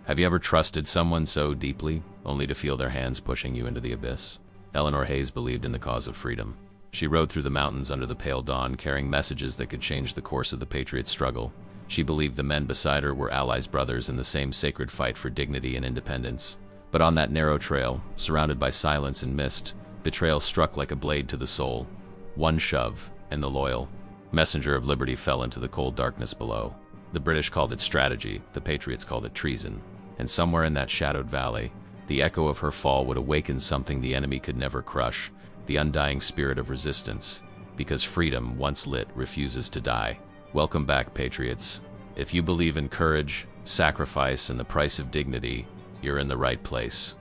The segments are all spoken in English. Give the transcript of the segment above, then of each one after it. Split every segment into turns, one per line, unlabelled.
Have you ever trusted someone so deeply, only to feel their hands pushing you into the abyss? Eleanor Hayes believed in the cause of freedom. She rode through the mountains under the pale dawn, carrying messages that could change the course of the Patriot struggle. She believed the men beside her were allies, brothers in the same sacred fight for dignity and independence. But on that narrow trail, surrounded by silence and mist, betrayal struck like a blade to the soul. One shove, and the loyal messenger of liberty fell into the cold darkness below. The British called it strategy, the Patriots called it treason. And somewhere in that shadowed valley, the echo of her fall would awaken something the enemy could never crush, the undying spirit of resistance. Because freedom, once lit, refuses to die. Welcome back, Patriots. If you believe in courage, sacrifice, and the price of dignity, you're in the right place.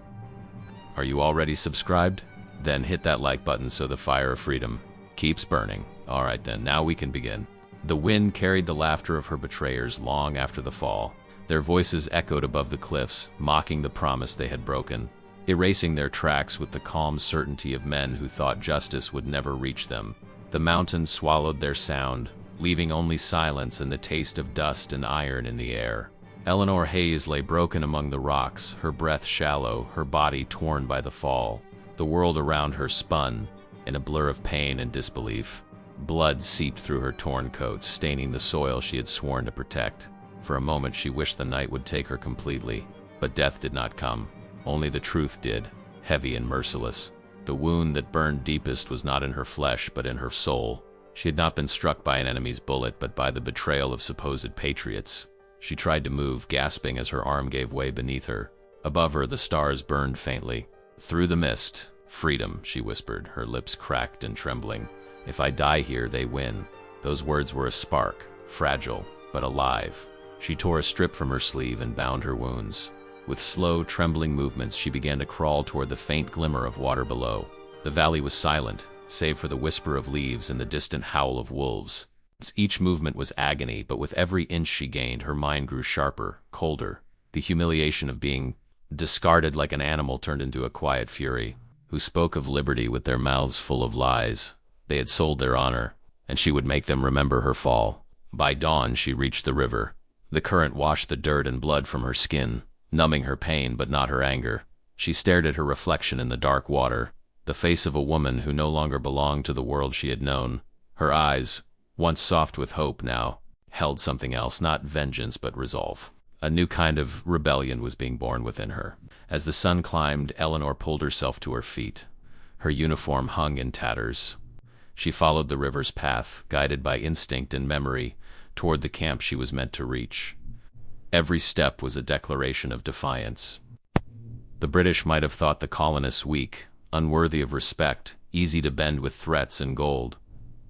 Are you already subscribed? Then hit that like button so the fire of freedom keeps burning. All right then, now we can begin. The wind carried the laughter of her betrayers long after the fall. Their voices echoed above the cliffs, mocking the promise they had broken, erasing their tracks with the calm certainty of men who thought justice would never reach them. The mountains swallowed their sound, leaving only silence and the taste of dust and iron in the air. Eleanor Hayes lay broken among the rocks, her breath shallow, her body torn by the fall. The world around her spun, in a blur of pain and disbelief. Blood seeped through her torn coat, staining the soil she had sworn to protect. For a moment she wished the night would take her completely, but death did not come. Only the truth did, heavy and merciless. The wound that burned deepest was not in her flesh, but in her soul. She had not been struck by an enemy's bullet, but by the betrayal of supposed patriots. She tried to move, gasping as her arm gave way beneath her. Above her, the stars burned faintly. Through the mist, "Freedom," she whispered, her lips cracked and trembling. "If I die here, they win." Those words were a spark, fragile, but alive. She tore a strip from her sleeve and bound her wounds. With slow, trembling movements, she began to crawl toward the faint glimmer of water below. The valley was silent, save for the whisper of leaves and the distant howl of wolves. Each movement was agony, but with every inch she gained, her mind grew sharper, colder. The humiliation of being discarded like an animal turned into a quiet fury. Who spoke of liberty with their mouths full of lies? They had sold their honor, and she would make them remember her fall. By dawn, she reached the river. The current washed the dirt and blood from her skin, numbing her pain but not her anger. She stared at her reflection in the dark water, the face of a woman who no longer belonged to the world she had known. Her eyes, once soft with hope, now held something else, not vengeance but resolve. A new kind of rebellion was being born within her. As the sun climbed, Eleanor pulled herself to her feet. Her uniform hung in tatters. She followed the river's path, guided by instinct and memory, toward the camp she was meant to reach. Every step was a declaration of defiance. The British might have thought the colonists weak, unworthy of respect, easy to bend with threats and gold.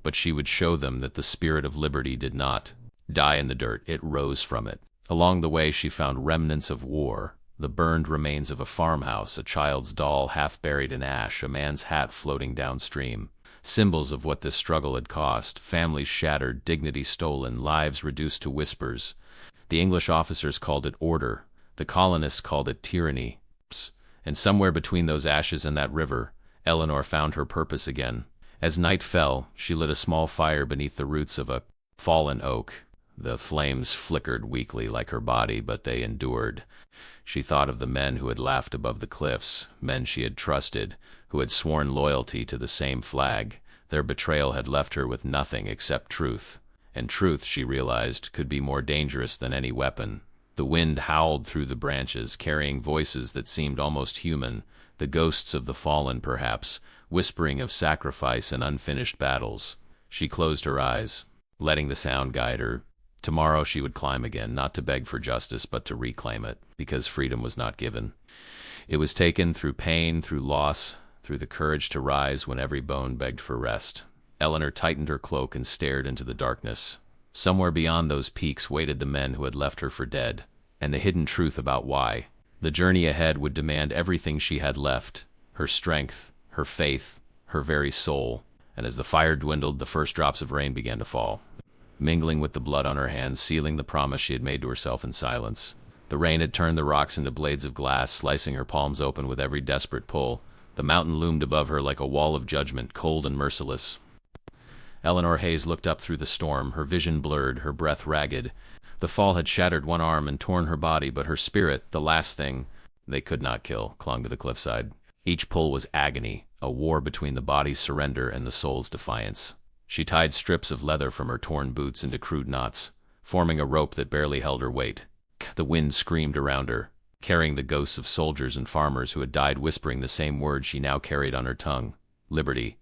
But she would show them that the spirit of liberty did not die in the dirt, it rose from it. Along the way she found remnants of war, the burned remains of a farmhouse, a child's doll half buried in ash, a man's hat floating downstream. Symbols of what this struggle had cost, families shattered, dignity stolen, lives reduced to whispers. The English officers called it order, the colonists called it tyranny. And somewhere between those ashes and that river, Eleanor found her purpose again. As night fell, she lit a small fire beneath the roots of a fallen oak. The flames flickered weakly like her body, but they endured. She thought of the men who had laughed above the cliffs, men she had trusted, who had sworn loyalty to the same flag. Their betrayal had left her with nothing except truth. And truth, she realized, could be more dangerous than any weapon. The wind howled through the branches, carrying voices that seemed almost human, the ghosts of the fallen perhaps, whispering of sacrifice and unfinished battles. She closed her eyes, letting the sound guide her. Tomorrow she would climb again, not to beg for justice, but to reclaim it, because freedom was not given. It was taken through pain, through loss, through the courage to rise when every bone begged for rest. Eleanor tightened her cloak and stared into the darkness. Somewhere beyond those peaks waited the men who had left her for dead, and the hidden truth about why. The journey ahead would demand everything she had left, her strength, her faith, her very soul. And as the fire dwindled, the first drops of rain began to fall, mingling with the blood on her hands, sealing the promise she had made to herself in silence. The rain had turned the rocks into blades of glass, slicing her palms open with every desperate pull. The mountain loomed above her like a wall of judgment, cold and merciless. Eleanor Hayes looked up through the storm, her vision blurred, her breath ragged. The fall had shattered one arm and torn her body, but her spirit, the last thing they could not kill, clung to the cliffside. Each pull was agony, a war between the body's surrender and the soul's defiance. She tied strips of leather from her torn boots into crude knots, forming a rope that barely held her weight. The wind screamed around her, carrying the ghosts of soldiers and farmers who had died, whispering the same word she now carried on her tongue: liberty.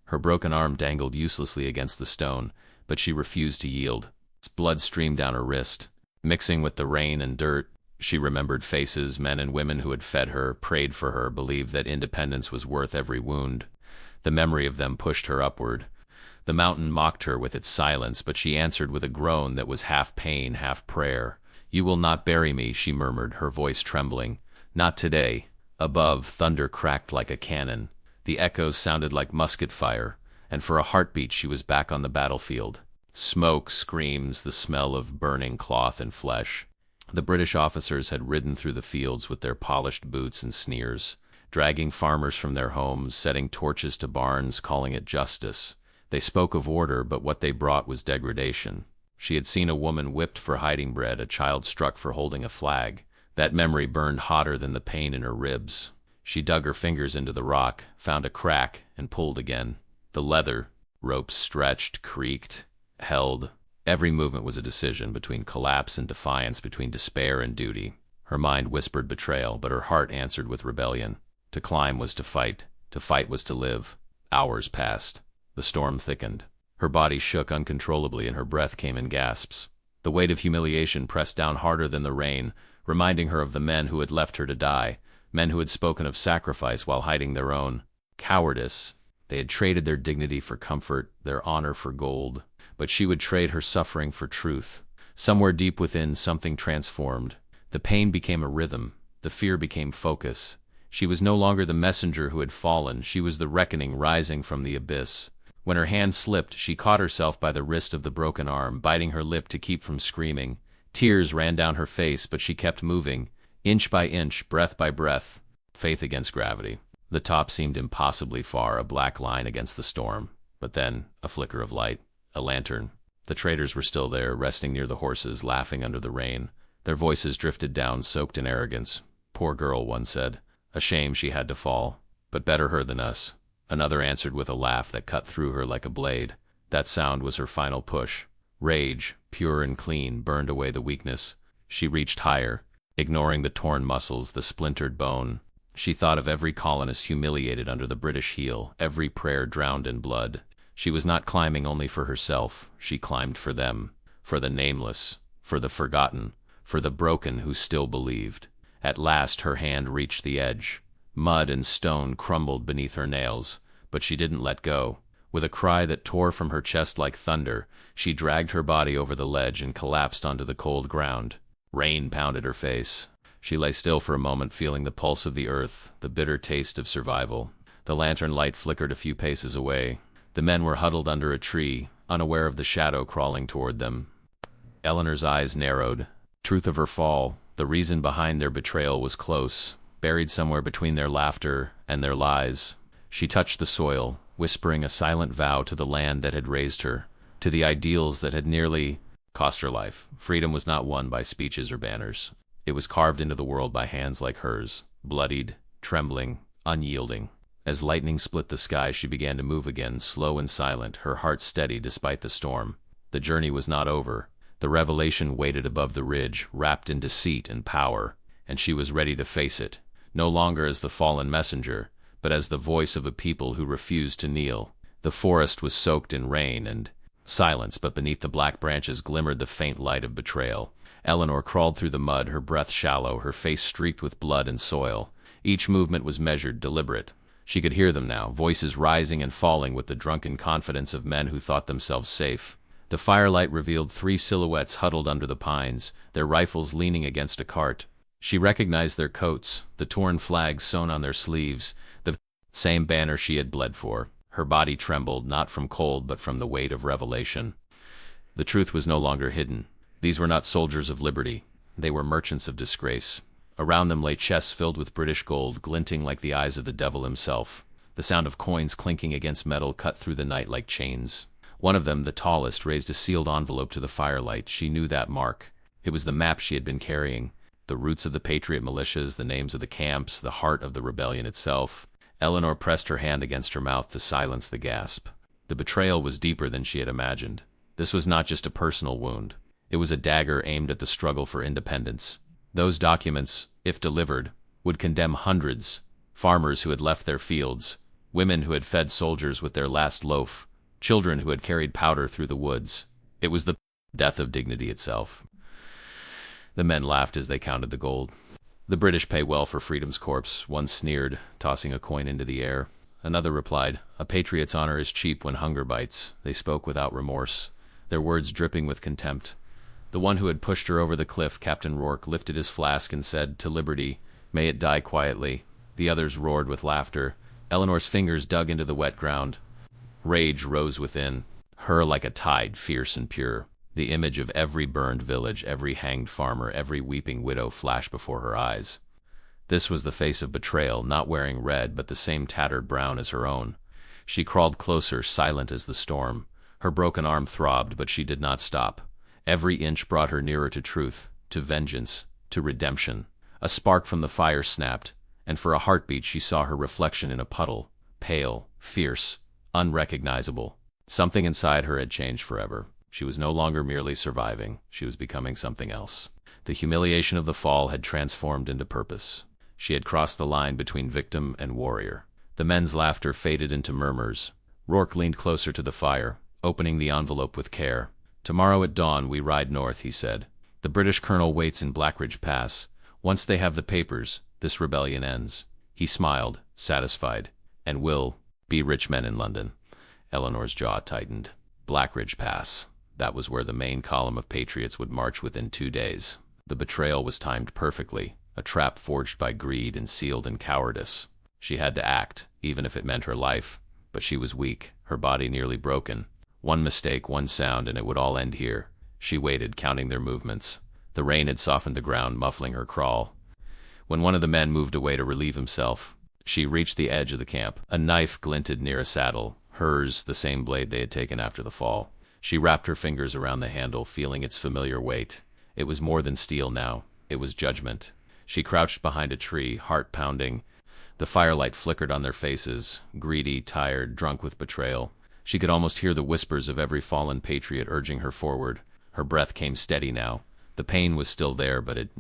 Her broken arm dangled uselessly against the stone, but she refused to yield. Blood streamed down her wrist. Mixing with the rain and dirt, she remembered faces, men and women who had fed her, prayed for her, believed that independence was worth every wound. The memory of them pushed her upward. The mountain mocked her with its silence, but she answered with a groan that was half pain, half prayer. "You will not bury me," she murmured, her voice trembling. "Not today." Above, thunder cracked like a cannon. The echoes sounded like musket fire, and for a heartbeat she was back on the battlefield. Smoke, screams, the smell of burning cloth and flesh. The British officers had ridden through the fields with their polished boots and sneers, dragging farmers from their homes, setting torches to barns, calling it justice. They spoke of order, but what they brought was degradation. She had seen a woman whipped for hiding bread, a child struck for holding a flag. That memory burned hotter than the pain in her ribs. She dug her fingers into the rock, found a crack, and pulled again. The leather ropes stretched, creaked, held. Every movement was a decision, between collapse and defiance, between despair and duty. Her mind whispered betrayal, but her heart answered with rebellion. To climb was to fight was to live. Hours passed. The storm thickened. Her body shook uncontrollably and her breath came in gasps. The weight of humiliation pressed down harder than the rain, reminding her of the men who had left her to die, men who had spoken of sacrifice while hiding their own. Cowardice. They had traded their dignity for comfort, their honor for gold. But she would trade her suffering for truth. Somewhere deep within, something transformed. The pain became a rhythm. The fear became focus. She was no longer the messenger who had fallen. She was the reckoning rising from the abyss. When her hand slipped, she caught herself by the wrist of the broken arm, biting her lip to keep from screaming. Tears ran down her face, but she kept moving, inch by inch, breath by breath. Faith against gravity. The top seemed impossibly far, a black line against the storm. But then, a flicker of light. A lantern. The traders were still there, resting near the horses, laughing under the rain. Their voices drifted down, soaked in arrogance. "Poor girl," one said. "A shame she had to fall. But better her than us." Another answered with a laugh that cut through her like a blade. That sound was her final push. Rage, pure and clean, burned away the weakness. She reached higher, ignoring the torn muscles, the splintered bone. She thought of every colonist humiliated under the British heel, every prayer drowned in blood. She was not climbing only for herself. She climbed for them, for the nameless, for the forgotten, for the broken who still believed. At last her hand reached the edge. Mud and stone crumbled beneath her nails, but she didn't let go. With a cry that tore from her chest like thunder, she dragged her body over the ledge and collapsed onto the cold ground. Rain pounded her face. She lay still for a moment, feeling the pulse of the earth, the bitter taste of survival. The lantern light flickered a few paces away. The men were huddled under a tree, unaware of the shadow crawling toward them. Eleanor's eyes narrowed. Truth of her fall, the reason behind their betrayal, was close, buried somewhere between their laughter and their lies. She touched the soil, whispering a silent vow to the land that had raised her, to the ideals that had nearly cost her life. Freedom was not won by speeches or banners. It was carved into the world by hands like hers, bloodied, trembling, unyielding. As lightning split the sky, she began to move again, slow and silent, her heart steady despite the storm. The journey was not over. The revelation waited above the ridge, wrapped in deceit and power, and she was ready to face it, no longer as the fallen messenger, but as the voice of a people who refused to kneel. The forest was soaked in rain and silence, but beneath the black branches glimmered the faint light of betrayal. Eleanor crawled through the mud, her breath shallow, her face streaked with blood and soil. Each movement was measured, deliberate. She could hear them now, voices rising and falling with the drunken confidence of men who thought themselves safe. The firelight revealed 3 silhouettes huddled under the pines, their rifles leaning against a cart. She recognized their coats, the torn flags sewn on their sleeves, the same banner she had bled for. Her body trembled, not from cold but from the weight of revelation. The truth was no longer hidden. These were not soldiers of liberty. They were merchants of disgrace. Around them lay chests filled with British gold, glinting like the eyes of the devil himself. The sound of coins clinking against metal cut through the night like chains. One of them, the tallest, raised a sealed envelope to the firelight. She knew that mark. It was the map she had been carrying. The routes of the Patriot militias, the names of the camps, the heart of the rebellion itself. Eleanor pressed her hand against her mouth to silence the gasp. The betrayal was deeper than she had imagined. This was not just a personal wound. It was a dagger aimed at the struggle for independence. Those documents, if delivered, would condemn hundreds. Farmers who had left their fields, women who had fed soldiers with their last loaf, children who had carried powder through the woods. It was the death of dignity itself. The men laughed as they counted the gold. "The British pay well for freedom's corpse," one sneered, tossing a coin into the air. Another replied, "A patriot's honor is cheap when hunger bites." They spoke without remorse, their words dripping with contempt. The one who had pushed her over the cliff, Captain Rourke, lifted his flask and said, "To liberty, may it die quietly." The others roared with laughter. Eleanor's fingers dug into the wet ground. Rage rose within her like a tide, fierce and pure. The image of every burned village, every hanged farmer, every weeping widow flashed before her eyes. This was the face of betrayal, not wearing red, but the same tattered brown as her own. She crawled closer, silent as the storm. Her broken arm throbbed, but she did not stop. Every inch brought her nearer to truth, to vengeance, to redemption. A spark from the fire snapped, and for a heartbeat she saw her reflection in a puddle, pale, fierce, unrecognizable. Something inside her had changed forever. She was no longer merely surviving. She was becoming something else. The humiliation of the fall had transformed into purpose. She had crossed the line between victim and warrior. The men's laughter faded into murmurs. Rourke leaned closer to the fire, opening the envelope with care. "Tomorrow at dawn we ride north," he said. "The British colonel waits in Blackridge Pass. Once they have the papers, this rebellion ends." He smiled, satisfied. "And we'll be rich men in London." Eleanor's jaw tightened. Blackridge Pass. That was where the main column of patriots would march within 2 days. The betrayal was timed perfectly, a trap forged by greed and sealed in cowardice. She had to act, even if it meant her life. But she was weak, her body nearly broken. One mistake, one sound, and it would all end here. She waited, counting their movements. The rain had softened the ground, muffling her crawl. When one of the men moved away to relieve himself, she reached the edge of the camp. A knife glinted near a saddle, hers, the same blade they had taken after the fall. She wrapped her fingers around the handle, feeling its familiar weight. It was more than steel now. It was judgment. She crouched behind a tree, heart pounding. The firelight flickered on their faces, greedy, tired, drunk with betrayal. She could almost hear the whispers of every fallen patriot urging her forward. Her breath came steady now. The pain was still there, but it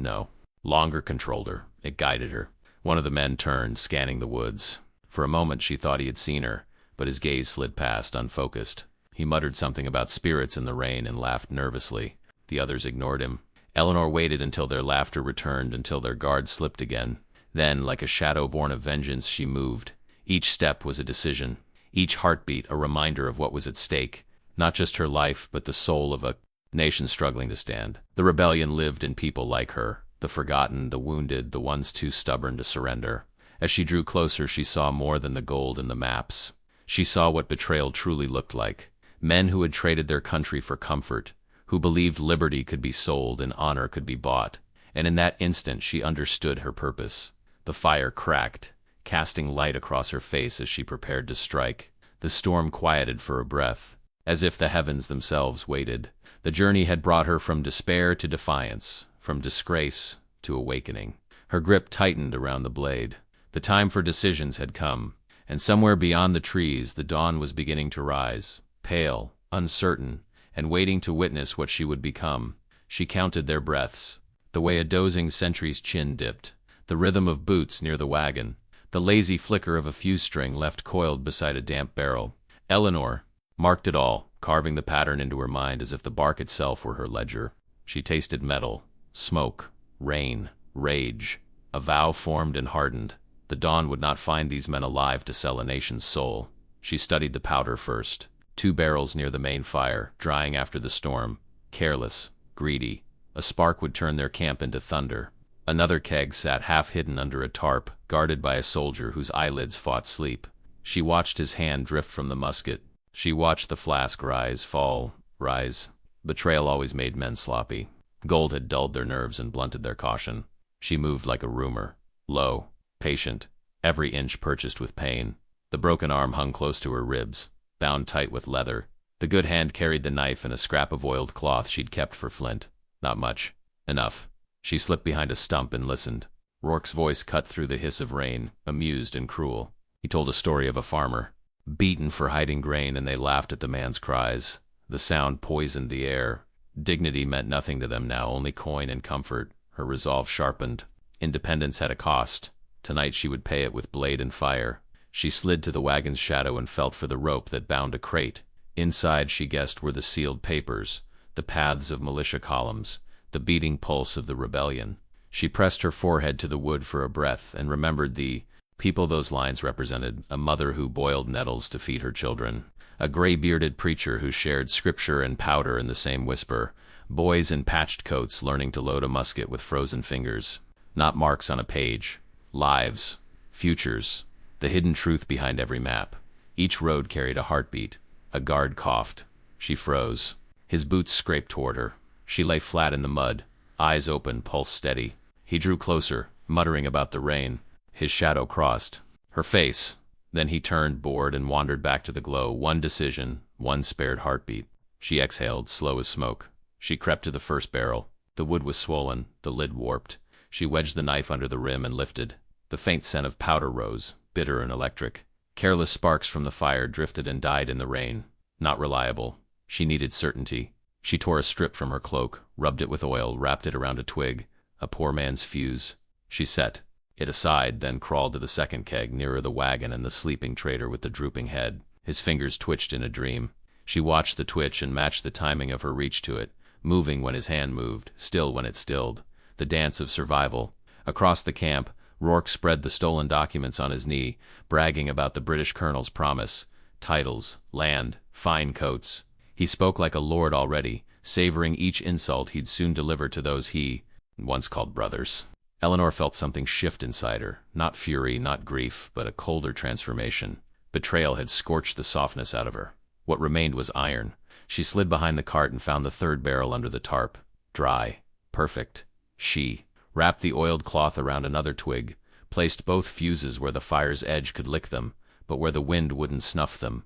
longer controlled her. It guided her. One of the men turned, scanning the woods. For a moment she thought he had seen her, but his gaze slid past, unfocused. He muttered something about spirits in the rain and laughed nervously. The others ignored him. Eleanor waited until their laughter returned, until their guard slipped again. Then, like a shadow born of vengeance, she moved. Each step was a decision. Each heartbeat a reminder of what was at stake. Not just her life, but the soul of a nation struggling to stand. The rebellion lived in people like her. The forgotten, the wounded, the ones too stubborn to surrender. As she drew closer, she saw more than the gold and the maps. She saw what betrayal truly looked like. Men who had traded their country for comfort, who believed liberty could be sold and honor could be bought. And in that instant she understood her purpose. The fire cracked, casting light across her face as she prepared to strike. The storm quieted for a breath, as if the heavens themselves waited. The journey had brought her from despair to defiance, from disgrace to awakening. Her grip tightened around the blade. The time for decisions had come, and somewhere beyond the trees the dawn was beginning to rise. Pale, uncertain, and waiting to witness what she would become. She counted their breaths, the way a dozing sentry's chin dipped, the rhythm of boots near the wagon, the lazy flicker of a fuse string left coiled beside a damp barrel. Eleanor marked it all, carving the pattern into her mind as if the bark itself were her ledger. She tasted metal, smoke, rain, rage. A vow formed and hardened. The dawn would not find these men alive to sell a nation's soul. She studied the powder first. 2 barrels near the main fire, drying after the storm. Careless, greedy. A spark would turn their camp into thunder. Another keg sat half-hidden under a tarp, guarded by a soldier whose eyelids fought sleep. She watched his hand drift from the musket. She watched the flask rise, fall, rise. Betrayal always made men sloppy. Gold had dulled their nerves and blunted their caution. She moved like a rumor, low, patient, every inch purchased with pain. The broken arm hung close to her ribs, bound tight with leather. The good hand carried the knife and a scrap of oiled cloth she'd kept for Flint. Not much. Enough. She slipped behind a stump and listened. Rourke's voice cut through the hiss of rain, amused and cruel. He told a story of a farmer, beaten for hiding grain, and they laughed at the man's cries. The sound poisoned the air. Dignity meant nothing to them now, only coin and comfort. Her resolve sharpened. Independence had a cost. Tonight she would pay it with blade and fire. She slid to the wagon's shadow and felt for the rope that bound a crate. Inside, she guessed, were the sealed papers, the paths of militia columns, the beating pulse of the rebellion. She pressed her forehead to the wood for a breath and remembered the people those lines represented: a mother who boiled nettles to feed her children, a gray-bearded preacher who shared scripture and powder in the same whisper, boys in patched coats learning to load a musket with frozen fingers. Not marks on a page. Lives. Futures. The hidden truth behind every map. Each road carried a heartbeat. A guard coughed. She froze. His boots scraped toward her. She lay flat in the mud, eyes open, pulse steady. He drew closer, muttering about the rain. His shadow crossed her face. Then he turned, bored, and wandered back to the glow. One decision, one spared heartbeat. She exhaled, slow as smoke. She crept to the first barrel. The wood was swollen, the lid warped. She wedged the knife under the rim and lifted. The faint scent of powder rose, bitter and electric. Careless sparks from the fire drifted and died in the rain. Not reliable. She needed certainty. She tore a strip from her cloak, rubbed it with oil, wrapped it around a twig. A poor man's fuse. She set it aside, then crawled to the second keg, nearer the wagon and the sleeping trader with the drooping head. His fingers twitched in a dream. She watched the twitch and matched the timing of her reach to it, moving when his hand moved, still when it stilled. The dance of survival. Across the camp, Rourke spread the stolen documents on his knee, bragging about the British colonel's promise. Titles, land, fine coats. He spoke like a lord already, savoring each insult he'd soon deliver to those he once called brothers. Eleanor felt something shift inside her. Not fury, not grief, but a colder transformation. Betrayal had scorched the softness out of her. What remained was iron. She slid behind the cart and found the third barrel under the tarp. Dry. Perfect. She wrapped the oiled cloth around another twig, placed both fuses where the fire's edge could lick them, but where the wind wouldn't snuff them.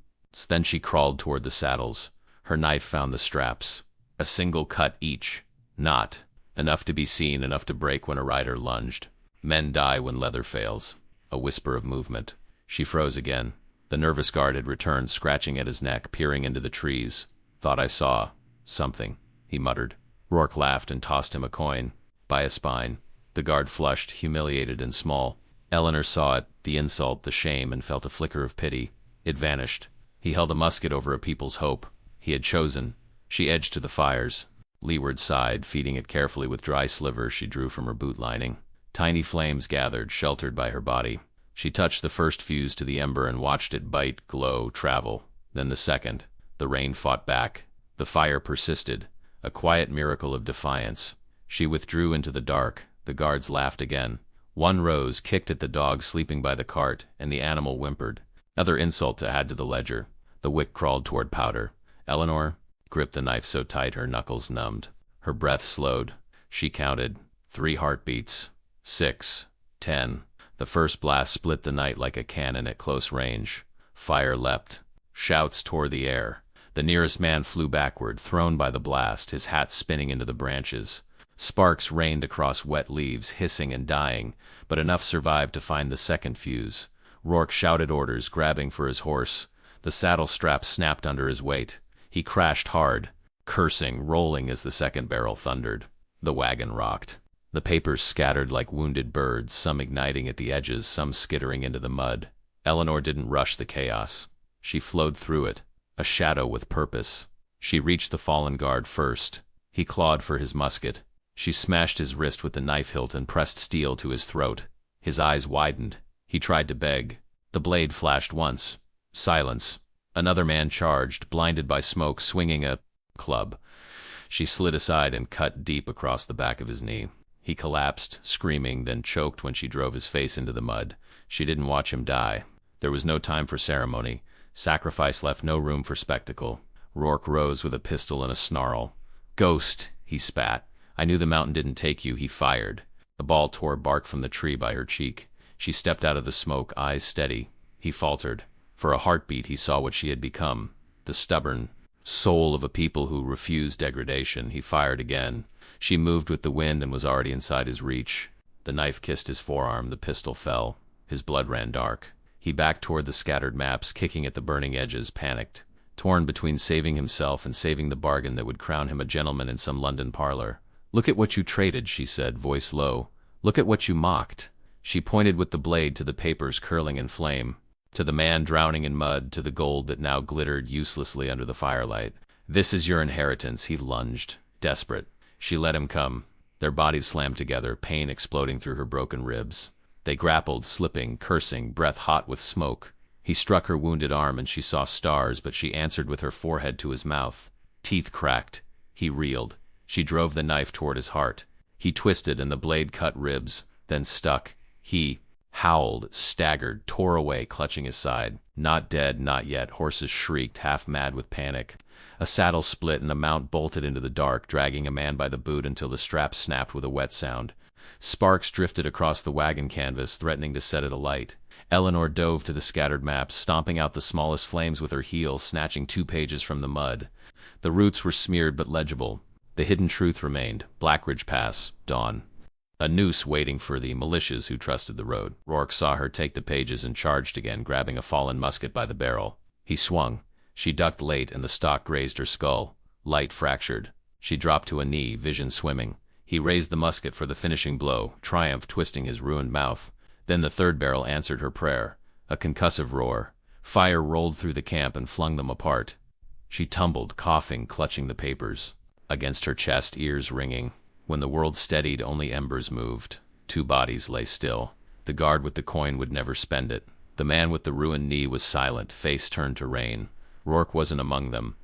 Then she crawled toward the saddles. Her knife found the straps. A single cut each. Not enough to be seen, enough to break when a rider lunged. Men die when leather fails. A whisper of movement. She froze again. The nervous guard had returned, scratching at his neck, peering into the trees. Thought I saw something, he muttered. Rourke laughed and tossed him a coin. By a spine. The guard flushed, humiliated and small. Eleanor saw it, the insult, the shame, and felt a flicker of pity. It vanished. He held a musket over a people's hope. He had chosen. She edged to the fires. Leeward sighed, feeding it carefully with dry slivers she drew from her boot lining. Tiny flames gathered, sheltered by her body. She touched the first fuse to the ember and watched it bite, glow, travel. Then the second. The rain fought back. The fire persisted. A quiet miracle of defiance. She withdrew into the dark. The guards laughed again. One rose, kicked at the dog sleeping by the cart, and the animal whimpered. Another insult to add to the ledger. The wick crawled toward powder. Eleanor gripped the knife so tight her knuckles numbed. Her breath slowed. She counted. 3 heartbeats. 6. 10. The first blast split the night like a cannon at close range. Fire leapt. Shouts tore the air. The nearest man flew backward, thrown by the blast, his hat spinning into the branches. Sparks rained across wet leaves, hissing and dying, but enough survived to find the second fuse. Rourke shouted orders, grabbing for his horse. The saddle strap snapped under his weight. He crashed hard, cursing, rolling as the second barrel thundered. The wagon rocked. The papers scattered like wounded birds, some igniting at the edges, some skittering into the mud. Eleanor didn't rush the chaos. She flowed through it, a shadow with purpose. She reached the fallen guard first. He clawed for his musket. She smashed his wrist with the knife hilt and pressed steel to his throat. His eyes widened. He tried to beg. The blade flashed once. Silence. Another man charged, blinded by smoke, swinging a club. She slid aside and cut deep across the back of his knee. He collapsed, screaming, then choked when she drove his face into the mud. She didn't watch him die. There was no time for ceremony. Sacrifice left no room for spectacle. Rourke rose with a pistol and a snarl. "Ghost," he spat. "I knew the mountain didn't take you," he fired. The ball tore bark from the tree by her cheek. She stepped out of the smoke, eyes steady. He faltered. For a heartbeat he saw what she had become. The stubborn, soul of a people who refuse degradation. He fired again. She moved with the wind and was already inside his reach. The knife kissed his forearm, the pistol fell. His blood ran dark. He backed toward the scattered maps, kicking at the burning edges, panicked, torn between saving himself and saving the bargain that would crown him a gentleman in some London parlor. "Look at what you traded," she said, voice low. "Look at what you mocked." She pointed with the blade to the papers curling in flame, to the man drowning in mud, to the gold that now glittered uselessly under the firelight. "This is your inheritance," he lunged, desperate. She let him come. Their bodies slammed together, pain exploding through her broken ribs. They grappled, slipping, cursing, breath hot with smoke. He struck her wounded arm and she saw stars, but she answered with her forehead to his mouth. Teeth cracked. He reeled. She drove the knife toward his heart. He twisted and the blade cut ribs, then stuck. He howled, staggered, tore away, clutching his side. Not dead, not yet. Horses shrieked, half mad with panic. A saddle split and a mount bolted into the dark, dragging a man by the boot until the strap snapped with a wet sound. Sparks drifted across the wagon canvas, threatening to set it alight. Eleanor dove to the scattered maps, stomping out the smallest flames with her heel, snatching 2 pages from the mud. The roots were smeared but legible. The hidden truth remained. Blackridge Pass, dawn. A noose waiting for the militias who trusted the road. Rourke saw her take the pages and charged again, grabbing a fallen musket by the barrel. He swung. She ducked late and the stock grazed her skull. Light fractured. She dropped to a knee, vision swimming. He raised the musket for the finishing blow, triumph twisting his ruined mouth. Then the third barrel answered her prayer. A concussive roar. Fire rolled through the camp and flung them apart. She tumbled, coughing, clutching the papers. Against her chest, ears ringing. When the world steadied, only embers moved. 2 bodies lay still. The guard with the coin would never spend it. The man with the ruined knee was silent, face turned to rain. Rourke wasn't among them.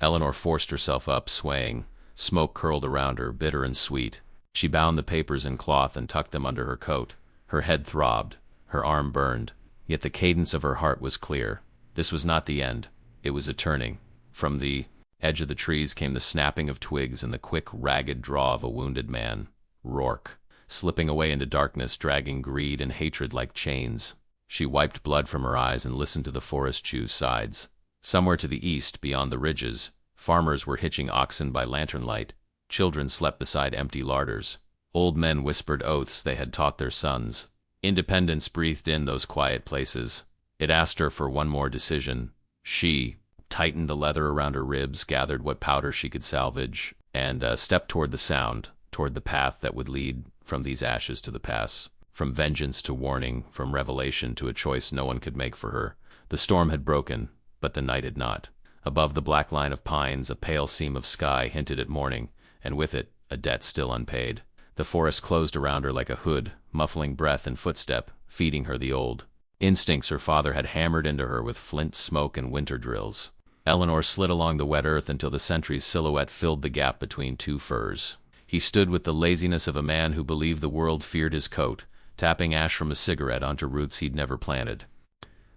Eleanor forced herself up, swaying. Smoke curled around her, bitter and sweet. She bound the papers in cloth and tucked them under her coat. Her head throbbed. Her arm burned. Yet the cadence of her heart was clear. This was not the end. It was a turning. From the edge of the trees came the snapping of twigs and the quick, ragged draw of a wounded man. Rourke, slipping away into darkness, dragging greed and hatred like chains. She wiped blood from her eyes and listened to the forest choose sides. Somewhere to the east, beyond the ridges, farmers were hitching oxen by lantern light. Children slept beside empty larders. Old men whispered oaths they had taught their sons. Independence breathed in those quiet places. It asked her for one more decision. She tightened the leather around her ribs, gathered what powder she could salvage, and stepped toward the sound, toward the path that would lead from these ashes to the pass, from vengeance to warning, from revelation to a choice no one could make for her. The storm had broken, but the night had not. Above the black line of pines, a pale seam of sky hinted at morning, and with it, a debt still unpaid. The forest closed around her like a hood, muffling breath and footstep, feeding her the old instincts her father had hammered into her with flint, smoke, and winter drills. Eleanor slid along the wet earth until the sentry's silhouette filled the gap between 2 firs. He stood with the laziness of a man who believed the world feared his coat, tapping ash from a cigarette onto roots he'd never planted.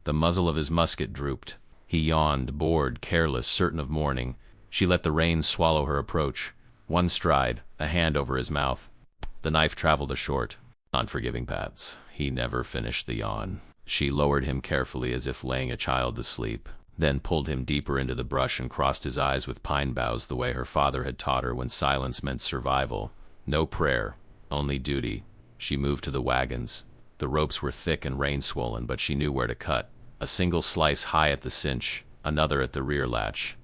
The muzzle of his musket drooped. He yawned, bored, careless, certain of morning. She let the reins swallow her approach. One stride, a hand over his mouth. The knife traveled a short, unforgiving paths. He never finished the yawn. She lowered him carefully as if laying a child to sleep, then pulled him deeper into the brush and crossed his eyes with pine boughs the way her father had taught her when silence meant survival. No prayer, only duty. She moved to the wagons. The ropes were thick and rain-swollen, but she knew where to cut. A single slice high at the cinch, another at the rear latch.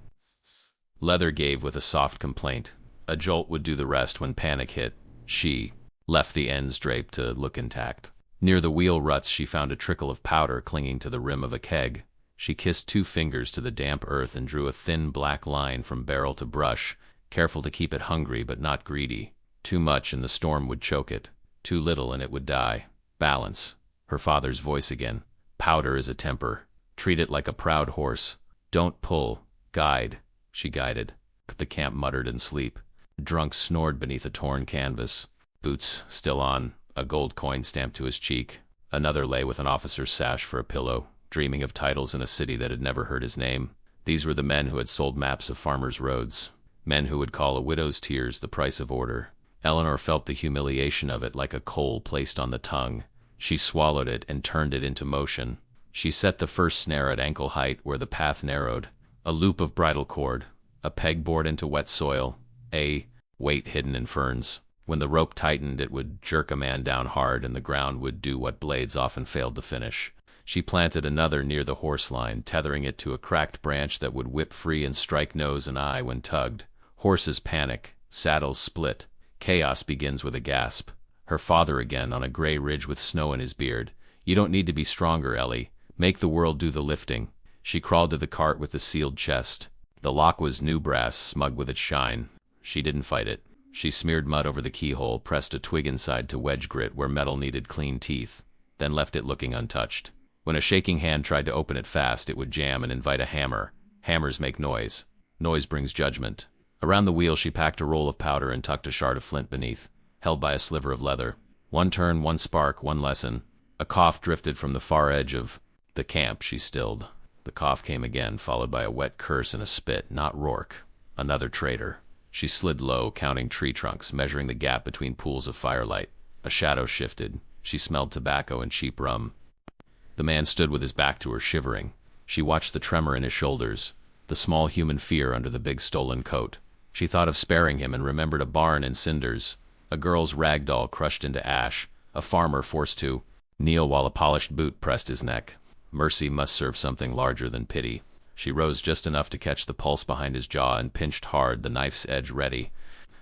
Leather gave with a soft complaint. A jolt would do the rest when panic hit. She left the ends draped to look intact. Near the wheel ruts she found a trickle of powder clinging to the rim of a keg. She kissed 2 fingers to the damp earth and drew a thin black line from barrel to brush, careful to keep it hungry but not greedy. Too much and the storm would choke it. Too little and it would die. Balance. Her father's voice again. Powder is a temper. Treat it like a proud horse. Don't pull. Guide. She guided. The camp muttered in sleep. Drunks snored beneath a torn canvas. Boots still on. A gold coin stamped to his cheek. Another lay with an officer's sash for a pillow, dreaming of titles in a city that had never heard his name. These were the men who had sold maps of farmers' roads. Men who would call a widow's tears the price of order. Eleanor felt the humiliation of it like a coal placed on the tongue. She swallowed it and turned it into motion. She set the first snare at ankle height where the path narrowed. A loop of bridle cord. a peg bored into wet soil, a weight hidden in ferns. When the rope tightened, it would jerk a man down hard, and the ground would do what blades often failed to finish. She planted another near the horse line, tethering it to a cracked branch that would whip free and strike nose and eye when tugged. Horses panic, saddles split. Chaos begins with a gasp. Her father again, on a gray ridge with snow in his beard. "You don't need to be stronger, Ellie. Make the world do the lifting." She crawled to the cart with the sealed chest. The lock was new brass, smug with its shine. She didn't fight it. She smeared mud over the keyhole, pressed a twig inside to wedge grit where metal needed clean teeth, then left it looking untouched. When a shaking hand tried to open it fast, it would jam and invite a hammer. Hammers make noise. Noise brings judgment. Around the wheel she packed a roll of powder and tucked a shard of flint beneath, held by a sliver of leather. One turn, one spark, one lesson. A cough drifted from the far edge of the camp. She stilled. The cough came again, followed by a wet curse and a spit. Not Rourke. Another traitor. She slid low, counting tree trunks, measuring the gap between pools of firelight. A shadow shifted. She smelled tobacco and cheap rum. The man stood with his back to her, shivering. She watched the tremor in his shoulders, the small human fear under the big stolen coat. She thought of sparing him and remembered a barn in cinders, a girl's rag doll crushed into ash, a farmer forced to kneel while a polished boot pressed his neck. Mercy must serve something larger than pity. She rose just enough to catch the pulse behind his jaw and pinched hard, the knife's edge ready.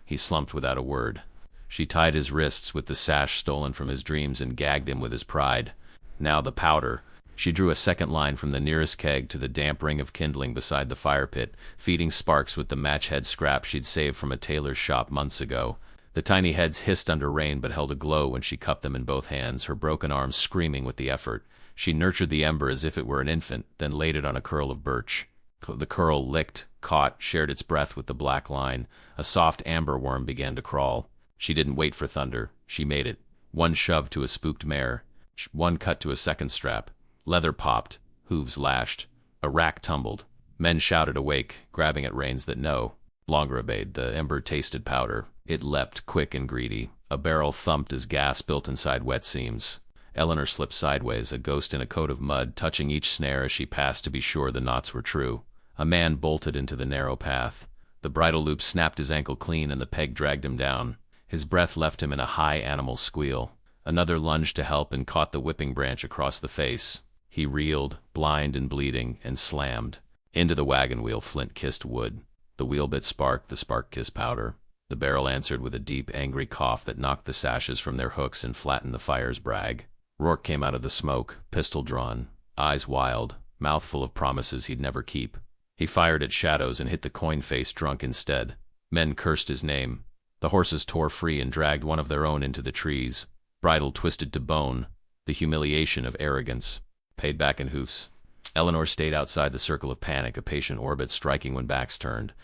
He slumped without a word. She tied his wrists with the sash stolen from his dreams and gagged him with his pride. Now the powder. She drew a second line from the nearest keg to the damp ring of kindling beside the fire pit, feeding sparks with the match-head scrap she'd saved from a tailor's shop months ago. The tiny heads hissed under rain but held a glow when she cupped them in both hands, her broken arms screaming with the effort. She nurtured the ember as if it were an infant, then laid it on a curl of birch. The curl licked, caught, shared its breath with the black line. A soft amber worm began to crawl. She didn't wait for thunder. She made it. One shove to a spooked mare. One cut to a second strap. Leather popped. Hooves lashed. A rack tumbled. Men shouted awake, grabbing at reins that no longer obeyed. The ember tasted powder. It leapt, quick and greedy. A barrel thumped as gas built inside wet seams. Eleanor slipped sideways, a ghost in a coat of mud, touching each snare as she passed to be sure the knots were true. A man bolted into the narrow path. The bridle loop snapped his ankle clean and the peg dragged him down. His breath left him in a high animal squeal. Another lunged to help and caught the whipping branch across the face. He reeled, blind and bleeding, and slammed. Into the wagon wheel flint kissed wood. The wheel bit spark, the spark kissed powder. The barrel answered with a deep, angry cough that knocked the sashes from their hooks and flattened the fire's brag. Rourke came out of the smoke, pistol drawn, eyes wild, mouth full of promises he'd never keep. He fired at shadows and hit the coin-faced drunk instead. Men cursed his name. The horses tore free and dragged one of their own into the trees. Bridle twisted to bone, the humiliation of arrogance, paid back in hoofs. Eleanor stayed outside the circle of panic, a patient orbit striking when backs turned.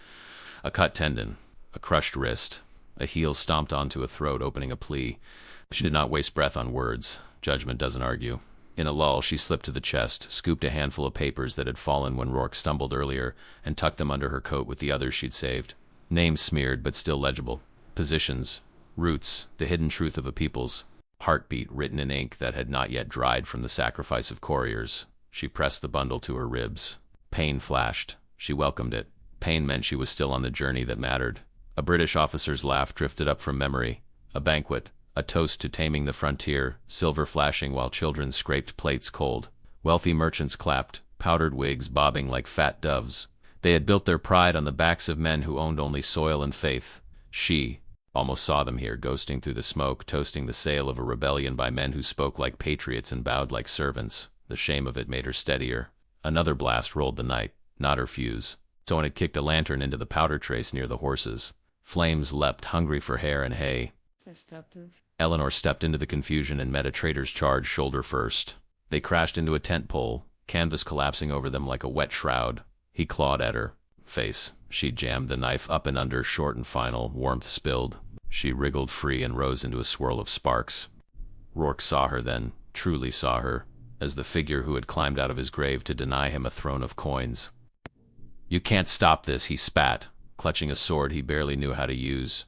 A cut tendon, a crushed wrist, a heel stomped onto a throat, opening a plea. She did not waste breath on words. Judgment doesn't argue. In a lull, she slipped to the chest, scooped a handful of papers that had fallen when Rourke stumbled earlier, and tucked them under her coat with the others she'd saved. Names smeared, but still legible. Positions, roots, the hidden truth of a people's heartbeat written in ink that had not yet dried from the sacrifice of couriers. She pressed the bundle to her ribs. Pain flashed. She welcomed it. Pain meant she was still on the journey that mattered. A British officer's laugh drifted up from memory. A banquet. A toast to taming the frontier, silver flashing while children scraped plates cold. Wealthy merchants clapped, powdered wigs bobbing like fat doves. They had built their pride on the backs of men who owned only soil and faith. She almost saw them here, ghosting through the smoke, toasting the sail of a rebellion by men who spoke like patriots and bowed like servants. The shame of it made her steadier. Another blast rolled the night, not her fuse. Someone had kicked a lantern into the powder trace near the horses. Flames leapt, hungry for hair and hay. Eleanor stepped into the confusion and met a traitor's charge shoulder first. They crashed into a tent pole, canvas collapsing over them like a wet shroud. He clawed at her face. She jammed the knife up and under, short and final, warmth spilled. She wriggled free and rose into a swirl of sparks. Rourke saw her then, truly saw her, as the figure who had climbed out of his grave to deny him a throne of coins. "You can't stop this," he spat, clutching a sword he barely knew how to use.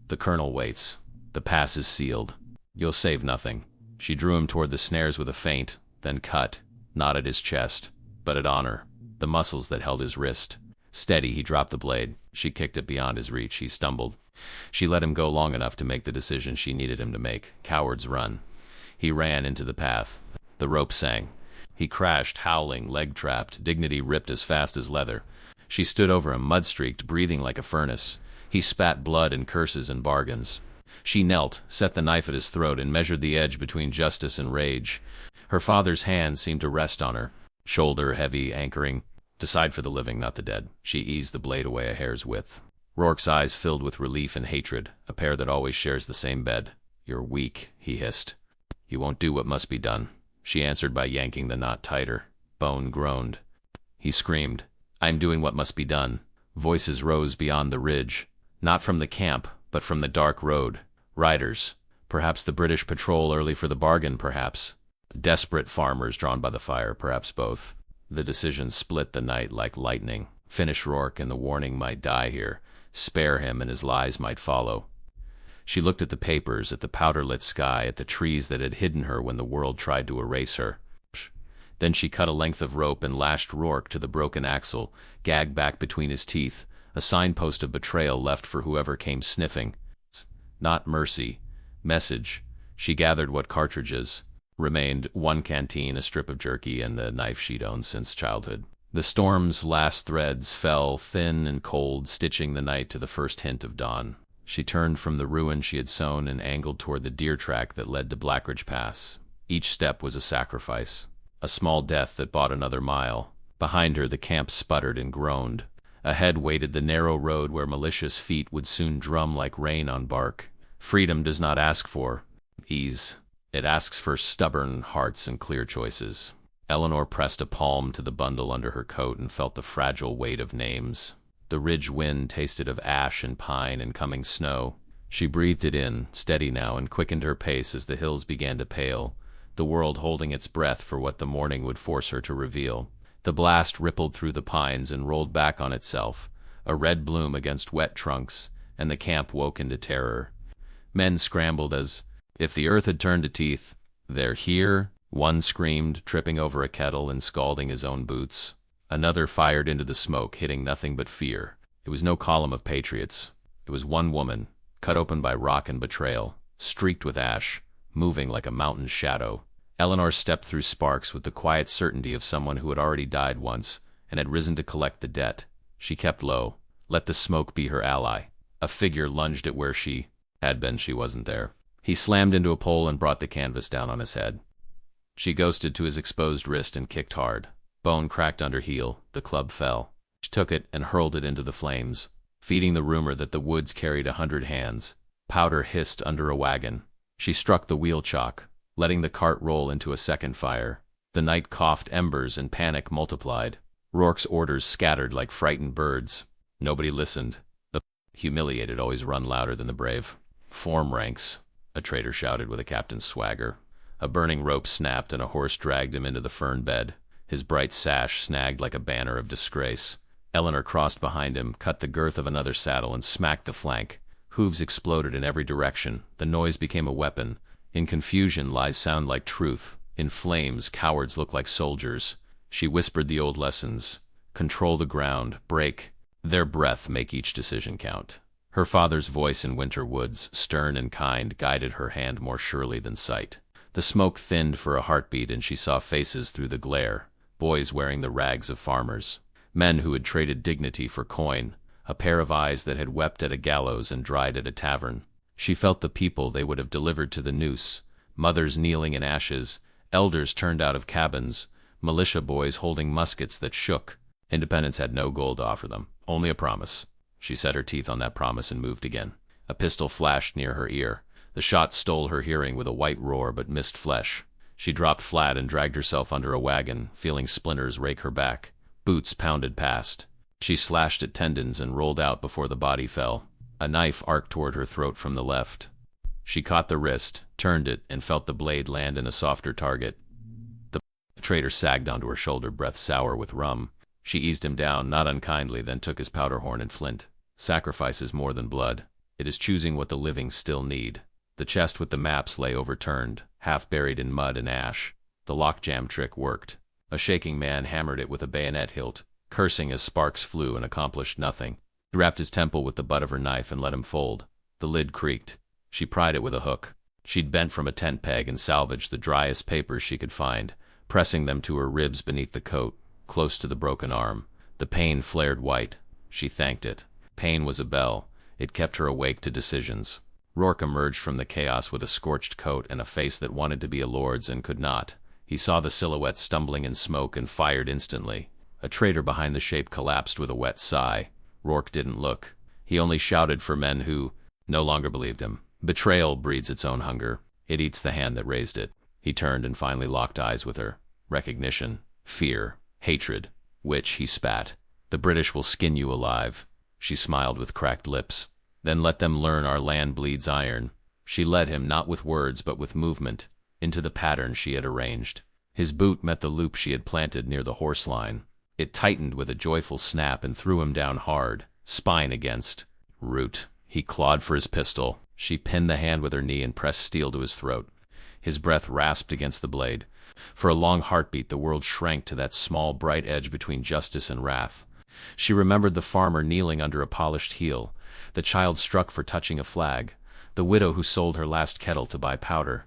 "The colonel waits. The pass is sealed. You'll save nothing." She drew him toward the snares with a feint, then cut, not at his chest, but at honor, the muscles that held his wrist. Steady, he dropped the blade. She kicked it beyond his reach. He stumbled. She let him go long enough to make the decision she needed him to make. Cowards run. He ran into the path. The rope sang. He crashed, howling, leg-trapped, dignity ripped as fast as leather. She stood over him, mud-streaked, breathing like a furnace. He spat blood and curses and bargains. She knelt, set the knife at his throat, and measured the edge between justice and rage. Her father's hand seemed to rest on her, shoulder heavy, anchoring. Decide for the living, not the dead. She eased the blade away a hair's width. Rourke's eyes filled with relief and hatred, a pair that always shares the same bed. You're weak, he hissed. You won't do what must be done. She answered by yanking the knot tighter. Bone groaned. He screamed, I'm doing what must be done. Voices rose beyond the ridge, not from the camp, but from the dark road. Riders. Perhaps the British patrol early for the bargain, perhaps. Desperate farmers drawn by the fire, perhaps both. The decision split the night like lightning. Finish Rourke and the warning might die here. Spare him and his lies might follow. She looked at the papers, at the powder-lit sky, at the trees that had hidden her when the world tried to erase her. Then she cut a length of rope and lashed Rourke to the broken axle, gagged back between his teeth, a signpost of betrayal left for whoever came sniffing. Not mercy. Message. She gathered what cartridges remained, one canteen, a strip of jerky, and the knife she'd owned since childhood. The storm's last threads fell, thin and cold, stitching the night to the first hint of dawn. She turned from the ruin she had sown and angled toward the deer track that led to Blackridge Pass. Each step was a sacrifice, a small death that bought another mile. Behind her, the camp sputtered and groaned. Ahead waited the narrow road where malicious feet would soon drum like rain on bark. Freedom does not ask for ease. It asks for stubborn hearts and clear choices. Eleanor pressed a palm to the bundle under her coat and felt the fragile weight of names. The ridge wind tasted of ash and pine and coming snow. She breathed it in, steady now, and quickened her pace as the hills began to pale, the world holding its breath for what the morning would force her to reveal. The blast rippled through the pines and rolled back on itself, a red bloom against wet trunks, and the camp woke into terror. Men scrambled as if the earth had turned to teeth. They're here, one screamed, tripping over a kettle and scalding his own boots. Another fired into the smoke, hitting nothing but fear. It was no column of patriots. It was one woman, cut open by rock and betrayal, streaked with ash, moving like a mountain's shadow. Eleanor stepped through sparks with the quiet certainty of someone who had already died once and had risen to collect the debt. She kept low, let the smoke be her ally. A figure lunged at where she had been. She wasn't there. He slammed into a pole and brought the canvas down on his head. She ghosted to his exposed wrist and kicked hard. Bone cracked under heel. The club fell. She took it and hurled it into the flames, feeding the rumor that the woods carried 100 hands. Powder hissed under a wagon. She struck the wheel chock, letting the cart roll into a second fire. The night coughed embers and panic multiplied. Rourke's orders scattered like frightened birds. Nobody listened. The humiliated always run louder than the brave. Form ranks, a traitor shouted with a captain's swagger. A burning rope snapped and a horse dragged him into the fern bed, his bright sash snagged like a banner of disgrace. Eleanor crossed behind him, cut the girth of another saddle, and smacked the flank. Hooves exploded in every direction. The noise became a weapon. In confusion, lies sound like truth. In flames, cowards look like soldiers. She whispered the old lessons. Control the ground, break. Their breath make each decision count. Her father's voice in winter woods, stern and kind, guided her hand more surely than sight. The smoke thinned for a heartbeat and she saw faces through the glare. Boys wearing the rags of farmers. Men who had traded dignity for coin. A pair of eyes that had wept at a gallows and dried at a tavern. She felt the people they would have delivered to the noose. Mothers kneeling in ashes. Elders turned out of cabins. Militia boys holding muskets that shook. Independence had no gold to offer them. Only a promise. She set her teeth on that promise and moved again. A pistol flashed near her ear. The shot stole her hearing with a white roar but missed flesh. She dropped flat and dragged herself under a wagon, feeling splinters rake her back. Boots pounded past. She slashed at tendons and rolled out before the body fell. A knife arced toward her throat from the left. She caught the wrist, turned it, and felt the blade land in a softer target. The traitor sagged onto her shoulder, breath sour with rum. She eased him down, not unkindly, then took his powder horn and flint. Sacrifice is more than blood. It is choosing what the living still need. The chest with the maps lay overturned, half buried in mud and ash. The lockjam trick worked. A shaking man hammered it with a bayonet hilt. cursing as sparks flew and accomplished nothing. She rapped his temple with the butt of her knife and let him fold. The lid creaked. She pried it with a hook. She'd bent from a tent peg and salvaged the driest papers she could find, pressing them to her ribs beneath the coat, close to the broken arm. The pain flared white. She thanked it. Pain was a bell. It kept her awake to decisions. Rourke emerged from the chaos with a scorched coat and a face that wanted to be a lord's and could not. He saw the silhouette stumbling in smoke and fired instantly. A traitor behind the shape collapsed with a wet sigh. Rourke didn't look. He only shouted for men who no longer believed him. Betrayal breeds its own hunger. It eats the hand that raised it. He turned and finally locked eyes with her. Recognition, fear, hatred. Which, he spat. The British will skin you alive. She smiled with cracked lips. Then let them learn our land bleeds iron. She led him, not with words but with movement, into the pattern she had arranged. His boot met the loop she had planted near the horse line. It tightened with a joyful snap and threw him down hard, spine against. Root. He clawed for his pistol. She pinned the hand with her knee and pressed steel to his throat. His breath rasped against the blade. For a long heartbeat the world shrank to that small bright edge between justice and wrath. She remembered the farmer kneeling under a polished heel, the child struck for touching a flag, the widow who sold her last kettle to buy powder.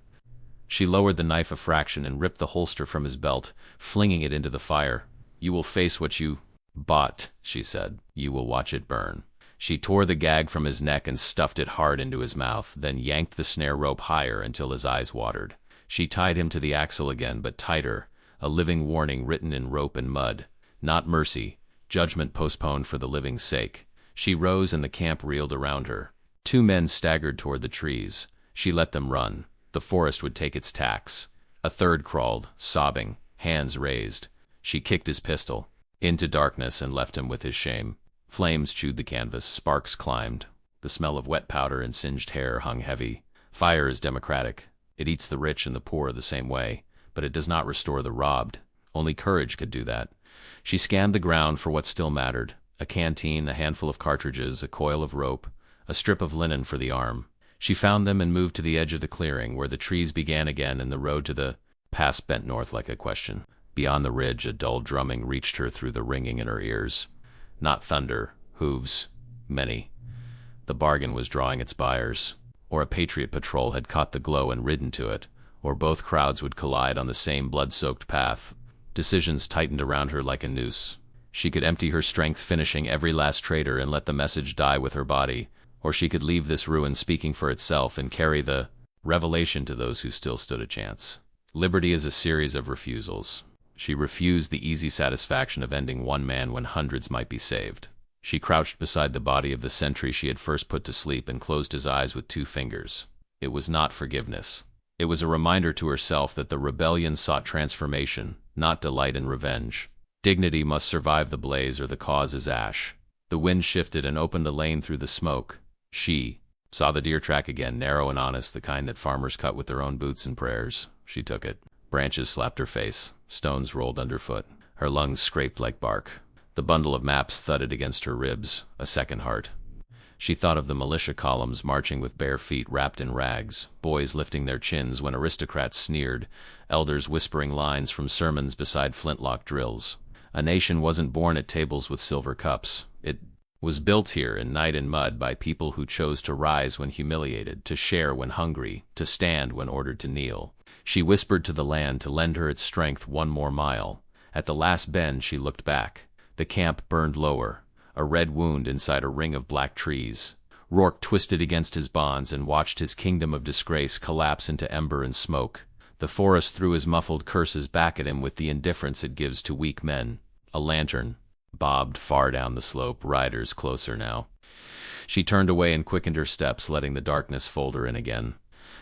She lowered the knife a fraction and ripped the holster from his belt, flinging it into the fire. "You will face what you bought," she said. "You will watch it burn." She tore the gag from his neck and stuffed it hard into his mouth, then yanked the snare rope higher until his eyes watered. She tied him to the axle again, but tighter, a living warning written in rope and mud. Not mercy, judgment postponed for the living's sake. She rose and the camp reeled around her. Two men staggered toward the trees. She let them run. The forest would take its tax. A third crawled, sobbing, hands raised. She kicked his pistol into darkness and left him with his shame. Flames chewed the canvas, sparks climbed. The smell of wet powder and singed hair hung heavy. Fire is democratic. It eats the rich and the poor the same way, but it does not restore the robbed. Only courage could do that. She scanned the ground for what still mattered. A canteen, a handful of cartridges, a coil of rope, a strip of linen for the arm. She found them and moved to the edge of the clearing, where the trees began again and the road to the pass bent north like a question. Beyond the ridge, a dull drumming reached her through the ringing in her ears. Not thunder, hooves, many. The bargain was drawing its buyers. Or a Patriot patrol had caught the glow and ridden to it, or both crowds would collide on the same blood-soaked path. Decisions tightened around her like a noose. She could empty her strength finishing every last traitor and let the message die with her body, or she could leave this ruin speaking for itself and carry the revelation to those who still stood a chance. Liberty is a series of refusals. She refused the easy satisfaction of ending one man when hundreds might be saved. She crouched beside the body of the sentry she had first put to sleep and closed his eyes with 2 fingers. It was not forgiveness. It was a reminder to herself that the rebellion sought transformation, not delight in revenge. Dignity must survive the blaze or the cause is ash. The wind shifted and opened a lane through the smoke. She saw the deer track again, narrow and honest, the kind that farmers cut with their own boots and prayers. She took it. Branches slapped her face. Stones rolled underfoot. Her lungs scraped like bark. The bundle of maps thudded against her ribs, a second heart. She thought of the militia columns marching with bare feet wrapped in rags, boys lifting their chins when aristocrats sneered, elders whispering lines from sermons beside flintlock drills. A nation wasn't born at tables with silver cups. It was built here in night and mud by people who chose to rise when humiliated, to share when hungry, to stand when ordered to kneel. She whispered to the land to lend her its strength 1 more mile. At the last bend she looked back. The camp burned lower, a red wound inside a ring of black trees. Rourke twisted against his bonds and watched his kingdom of disgrace collapse into ember and smoke. The forest threw his muffled curses back at him with the indifference it gives to weak men. A lantern bobbed far down the slope, riders closer now. She turned away and quickened her steps, letting the darkness fold her in again.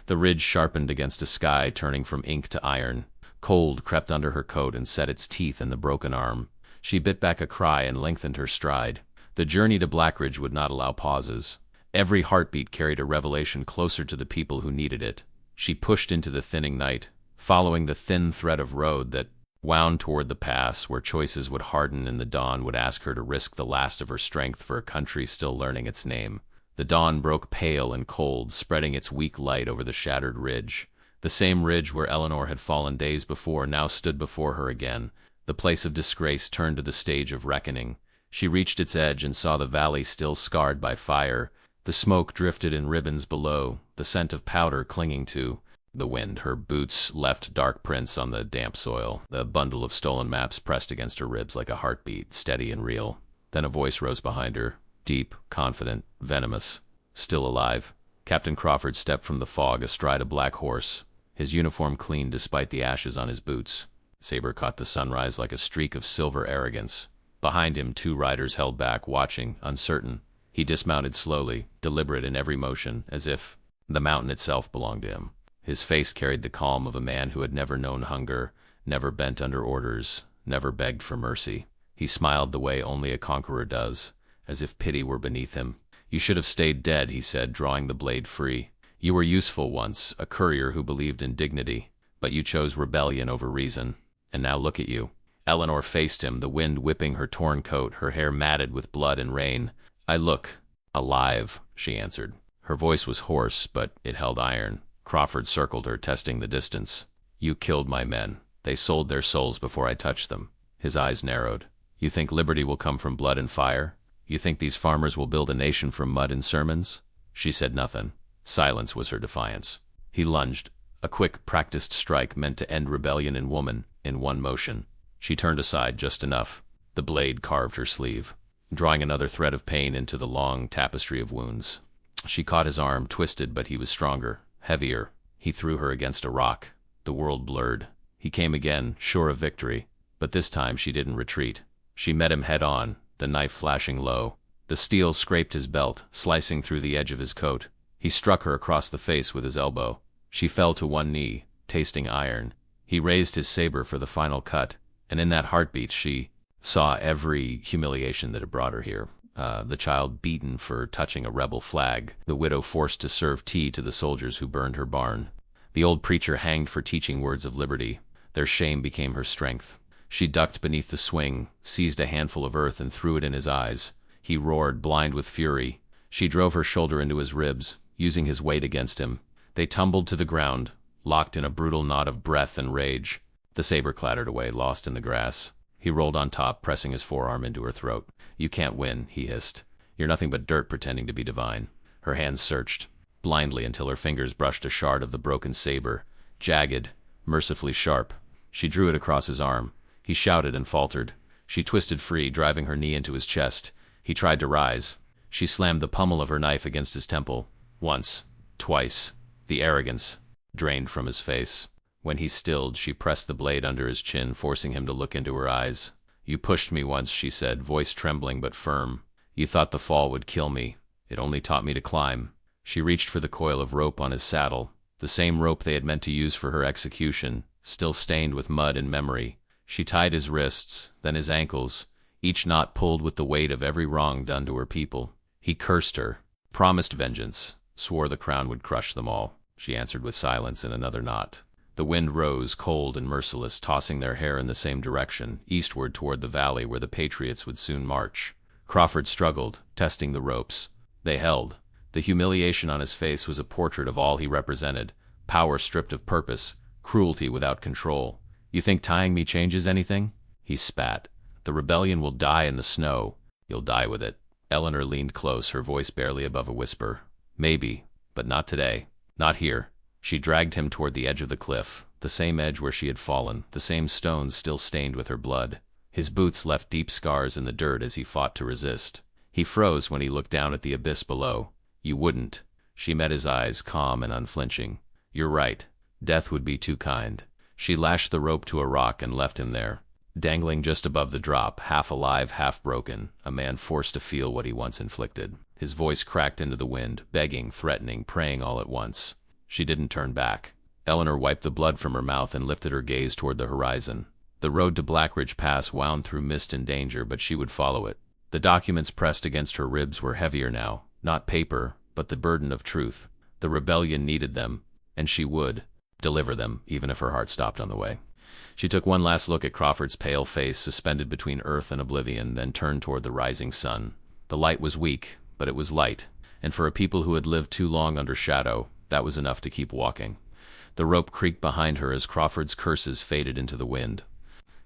The ridge sharpened against a sky turning from ink to iron. Cold crept under her coat and set its teeth in the broken arm. She bit back a cry and lengthened her stride. The journey to Blackridge would not allow pauses. Every heartbeat carried a revelation closer to the people who needed it. She pushed into the thinning night, following the thin thread of road that wound toward the pass, where choices would harden and the dawn would ask her to risk the last of her strength for a country still learning its name. The dawn broke pale and cold, spreading its weak light over the shattered ridge. The same ridge where Eleanor had fallen days before now stood before her again, The place of disgrace turned to the stage of reckoning. She reached its edge and saw the valley still scarred by fire. The smoke drifted in ribbons below, the scent of powder clinging to the wind. Her boots left dark prints on the damp soil. The bundle of stolen maps pressed against her ribs like a heartbeat, steady and real. Then a voice rose behind her, deep, confident, venomous. Still alive. Captain Crawford stepped from the fog astride a black horse, his uniform clean despite the ashes on his boots. Saber caught the sunrise like a streak of silver arrogance. Behind him, 2 riders held back, watching, uncertain. He dismounted slowly, deliberate in every motion, as if the mountain itself belonged to him. His face carried the calm of a man who had never known hunger, never bent under orders, never begged for mercy. He smiled the way only a conqueror does, as if pity were beneath him. "You should have stayed dead," he said, drawing the blade free. "You were useful once, a courier who believed in dignity, but you chose rebellion over reason. And now look at you." Eleanor faced him, the wind whipping her torn coat, her hair matted with blood and rain. "I look alive," she answered. Her voice was hoarse, but it held iron. Crawford circled her, testing the distance. "You killed my men. They sold their souls before I touched them." His eyes narrowed. "You think liberty will come from blood and fire? You think these farmers will build a nation from mud and sermons?" She said nothing. Silence was her defiance. He lunged, a quick, practiced strike meant to end rebellion in woman, in one motion. She turned aside just enough. The blade carved her sleeve, drawing another thread of pain into the long tapestry of wounds. She caught his arm, twisted, but he was stronger, heavier. He threw her against a rock. The world blurred. He came again, sure of victory, but this time she didn't retreat. She met him head on, the knife flashing low. The steel scraped his belt, slicing through the edge of his coat. He struck her across the face with his elbow. She fell to one knee, tasting iron. He raised his saber for the final cut, and in that heartbeat she saw every humiliation that had brought her here. The child beaten for touching a rebel flag, the widow forced to serve tea to the soldiers who burned her barn, the old preacher hanged for teaching words of liberty. Their shame became her strength. She ducked beneath the swing, seized a handful of earth and threw it in his eyes. He roared, blind with fury. She drove her shoulder into his ribs, using his weight against him. They tumbled to the ground, locked in a brutal knot of breath and rage. The saber clattered away, lost in the grass. He rolled on top, pressing his forearm into her throat. "You can't win," he hissed. "You're nothing but dirt pretending to be divine." Her hands searched, blindly, until her fingers brushed a shard of the broken saber, jagged, mercifully sharp. She drew it across his arm. He shouted and faltered. She twisted free, driving her knee into his chest. He tried to rise. She slammed the pommel of her knife against his temple. Once, twice. The arrogance drained from his face. When he stilled, she pressed the blade under his chin, forcing him to look into her eyes. "You pushed me once," she said, voice trembling but firm. "You thought the fall would kill me. It only taught me to climb." She reached for the coil of rope on his saddle, the same rope they had meant to use for her execution, still stained with mud and memory. She tied his wrists, then his ankles, each knot pulled with the weight of every wrong done to her people. He cursed her, promised vengeance, swore the crown would crush them all. She answered with silence and another knot. The wind rose, cold and merciless, tossing their hair in the same direction, eastward toward the valley where the Patriots would soon march. Crawford struggled, testing the ropes. They held. The humiliation on his face was a portrait of all he represented: power stripped of purpose, cruelty without control. "You think tying me changes anything?" He spat. "The rebellion will die in the snow. You'll die with it." Eleanor leaned close, her voice barely above a whisper. "Maybe, but not today. Not here." She dragged him toward the edge of the cliff, the same edge where she had fallen, the same stones still stained with her blood. His boots left deep scars in the dirt as he fought to resist. He froze when he looked down at the abyss below. "You wouldn't." She met his eyes, calm and unflinching. "You're right. Death would be too kind." She lashed the rope to a rock and left him there, dangling just above the drop, half alive, half broken, a man forced to feel what he once inflicted. His voice cracked into the wind, begging, threatening, praying all at once. She didn't turn back. Eleanor wiped the blood from her mouth and lifted her gaze toward the horizon. The road to Blackridge Pass wound through mist and danger, but she would follow it. The documents pressed against her ribs were heavier now, not paper, but the burden of truth. The rebellion needed them, and she would deliver them, even if her heart stopped on the way. She took one last look at Crawford's pale face, suspended between earth and oblivion, then turned toward the rising sun. The light was weak, but it was light, and for a people who had lived too long under shadow, that was enough to keep walking. The rope creaked behind her as Crawford's curses faded into the wind.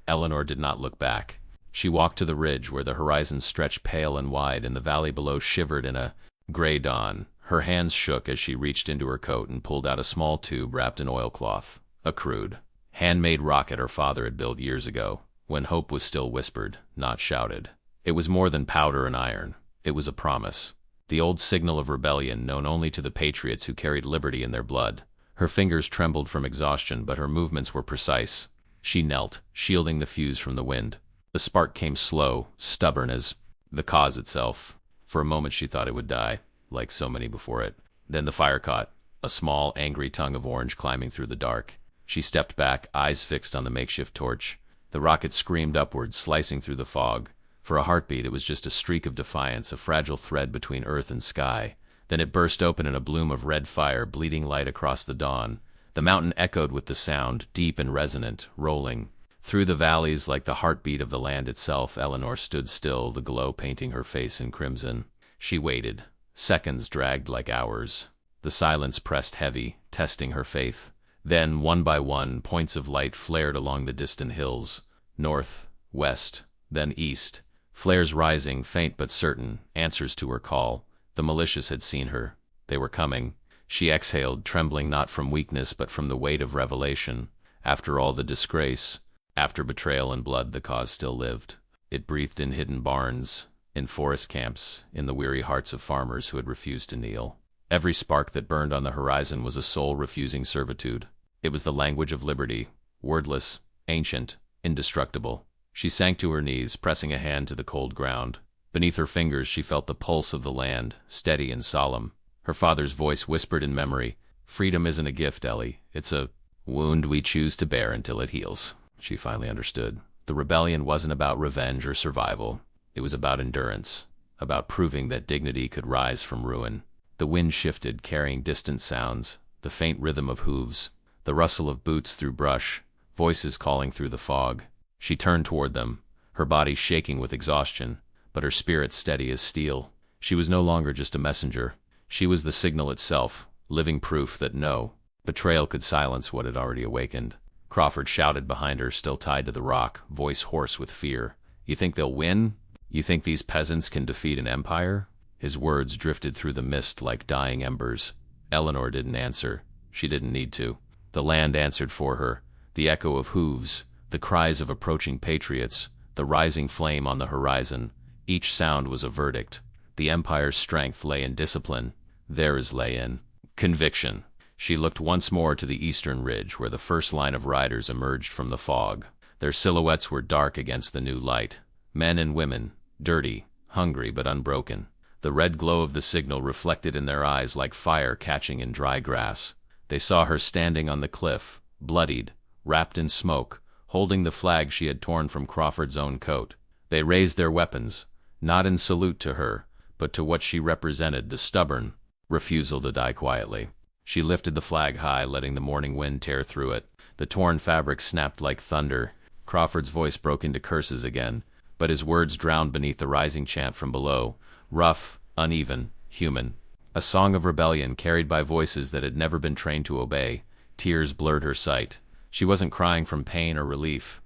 Eleanor did not look back. She walked to the ridge where the horizon stretched pale and wide and the valley below shivered in a gray dawn. Her hands shook as she reached into her coat and pulled out a small tube wrapped in oilcloth. A crude, handmade rocket her father had built years ago, when hope was still whispered, not shouted. It was more than powder and iron. It was a promise. The old signal of rebellion known only to the patriots who carried liberty in their blood. Her fingers trembled from exhaustion, but her movements were precise. She knelt, shielding the fuse from the wind. The spark came slow, stubborn as the cause itself. For a moment she thought it would die, like so many before it. Then the fire caught, a small, angry tongue of orange climbing through the dark. She stepped back, eyes fixed on the makeshift torch. The rocket screamed upward, slicing through the fog. For a heartbeat, it was just a streak of defiance, a fragile thread between earth and sky. Then it burst open in a bloom of red fire, bleeding light across the dawn. The mountain echoed with the sound, deep and resonant, rolling. Through the valleys, like the heartbeat of the land itself, Eleanor stood still, the glow painting her face in crimson. She waited. Seconds dragged like hours. The silence pressed heavy, testing her faith. Then, one by one, points of light flared along the distant hills. North, west, then east. Flares rising, faint but certain, answers to her call. The militias had seen her. They were coming. She exhaled, trembling not from weakness but from the weight of revelation. After all the disgrace, after betrayal and blood, the cause still lived. It breathed in hidden barns, in forest camps, in the weary hearts of farmers who had refused to kneel. Every spark that burned on the horizon was a soul refusing servitude. It was the language of liberty, wordless, ancient, indestructible. She sank to her knees, pressing a hand to the cold ground. Beneath her fingers she felt the pulse of the land, steady and solemn. Her father's voice whispered in memory, "Freedom isn't a gift, Ellie. It's a wound we choose to bear until it heals." She finally understood. The rebellion wasn't about revenge or survival. It was about endurance, about proving that dignity could rise from ruin. The wind shifted, carrying distant sounds, the faint rhythm of hooves, the rustle of boots through brush, voices calling through the fog. She turned toward them, her body shaking with exhaustion, but her spirit steady as steel. She was no longer just a messenger. She was the signal itself, living proof that no betrayal could silence what had already awakened. Crawford shouted behind her, still tied to the rock, voice hoarse with fear. "You think they'll win? You think these peasants can defeat an empire?" His words drifted through the mist like dying embers. Eleanor didn't answer. She didn't need to. The land answered for her. The echo of hooves, the cries of approaching patriots, the rising flame on the horizon. Each sound was a verdict. The empire's strength lay in discipline. Theirs lay in conviction. She looked once more to the eastern ridge, where the first line of riders emerged from the fog. Their silhouettes were dark against the new light. Men and women, dirty, hungry but unbroken. The red glow of the signal reflected in their eyes like fire catching in dry grass. They saw her standing on the cliff, bloodied, wrapped in smoke, holding the flag she had torn from Crawford's own coat. They raised their weapons, not in salute to her, but to what she represented, the stubborn refusal to die quietly. She lifted the flag high, letting the morning wind tear through it. The torn fabric snapped like thunder. Crawford's voice broke into curses again, but his words drowned beneath the rising chant from below, rough, uneven, human. A song of rebellion carried by voices that had never been trained to obey. Tears blurred her sight. She wasn't crying from pain or relief.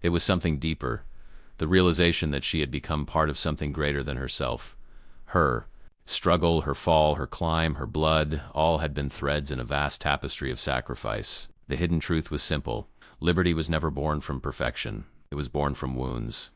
It was something deeper, the realization that she had become part of something greater than herself. Her struggle, her fall, her climb, her blood, all had been threads in a vast tapestry of sacrifice. The hidden truth was simple. Liberty was never born from perfection. It was born from wounds.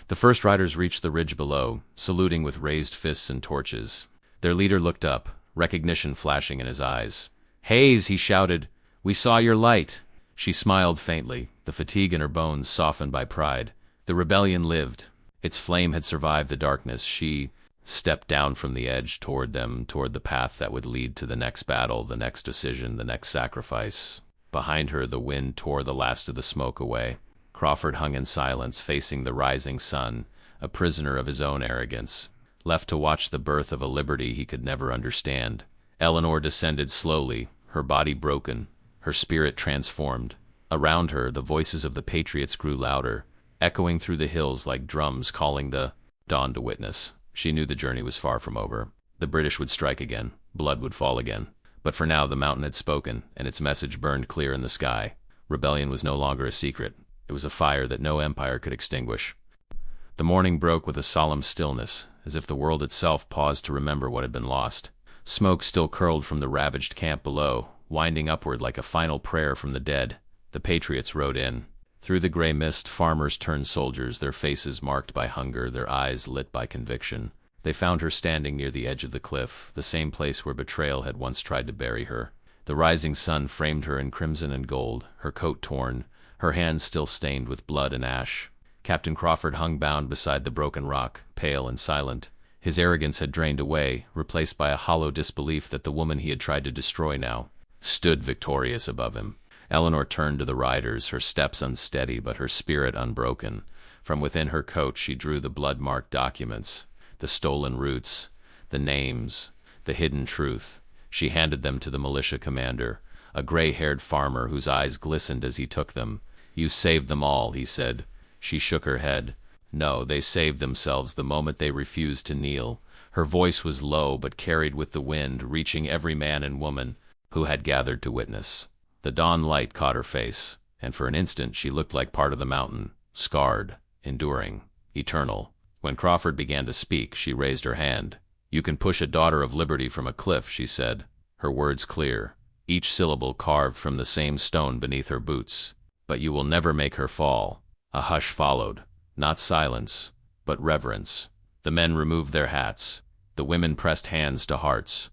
The first riders reached the ridge below, saluting with raised fists and torches. Their leader looked up, recognition flashing in his eyes. "Hayes," he shouted, "we saw your light." She smiled faintly, the fatigue in her bones softened by pride. The rebellion lived. Its flame had survived the darkness. She stepped down from the edge toward them, toward the path that would lead to the next battle, the next decision, the next sacrifice. Behind her, the wind tore the last of the smoke away. Crawford hung in silence, facing the rising sun, a prisoner of his own arrogance, left to watch the birth of a liberty he could never understand. Eleanor descended slowly, her body broken, her spirit transformed. Around her, the voices of the patriots grew louder, echoing through the hills like drums calling the dawn to witness. She knew the journey was far from over. The British would strike again, blood would fall again. But for now the mountain had spoken, and its message burned clear in the sky. Rebellion was no longer a secret. It was a fire that no empire could extinguish. The morning broke with a solemn stillness, as if the world itself paused to remember what had been lost. Smoke still curled from the ravaged camp below, winding upward like a final prayer from the dead. The Patriots rode in. Through the gray mist, farmers turned soldiers, their faces marked by hunger, their eyes lit by conviction. They found her standing near the edge of the cliff, the same place where betrayal had once tried to bury her. The rising sun framed her in crimson and gold, her coat torn, her hands still stained with blood and ash. Captain Crawford hung bound beside the broken rock, pale and silent. His arrogance had drained away, replaced by a hollow disbelief that the woman he had tried to destroy now stood victorious above him. Eleanor turned to the riders, her steps unsteady but her spirit unbroken. From within her coat she drew the blood-marked documents, the stolen routes, the names, the hidden truth. She handed them to the militia commander, a gray-haired farmer whose eyes glistened as he took them. "You saved them all," he said. She shook her head. "No, they saved themselves the moment they refused to kneel." Her voice was low but carried with the wind, reaching every man and woman who had gathered to witness. The dawn light caught her face, and for an instant she looked like part of the mountain, scarred, enduring, eternal. When Crawford began to speak, she raised her hand. "You can push a daughter of liberty from a cliff," she said, her words clear, each syllable carved from the same stone beneath her boots. "But you will never make her fall." A hush followed, not silence, but reverence. The men removed their hats. The women pressed hands to hearts.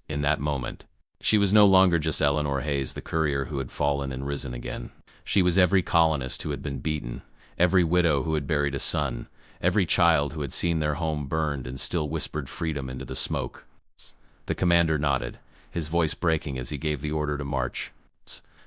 In that moment, she was no longer just Eleanor Hayes, the courier who had fallen and risen again. She was every colonist who had been beaten, every widow who had buried a son, every child who had seen their home burned and still whispered freedom into the smoke. The commander nodded, his voice breaking as he gave the order to march.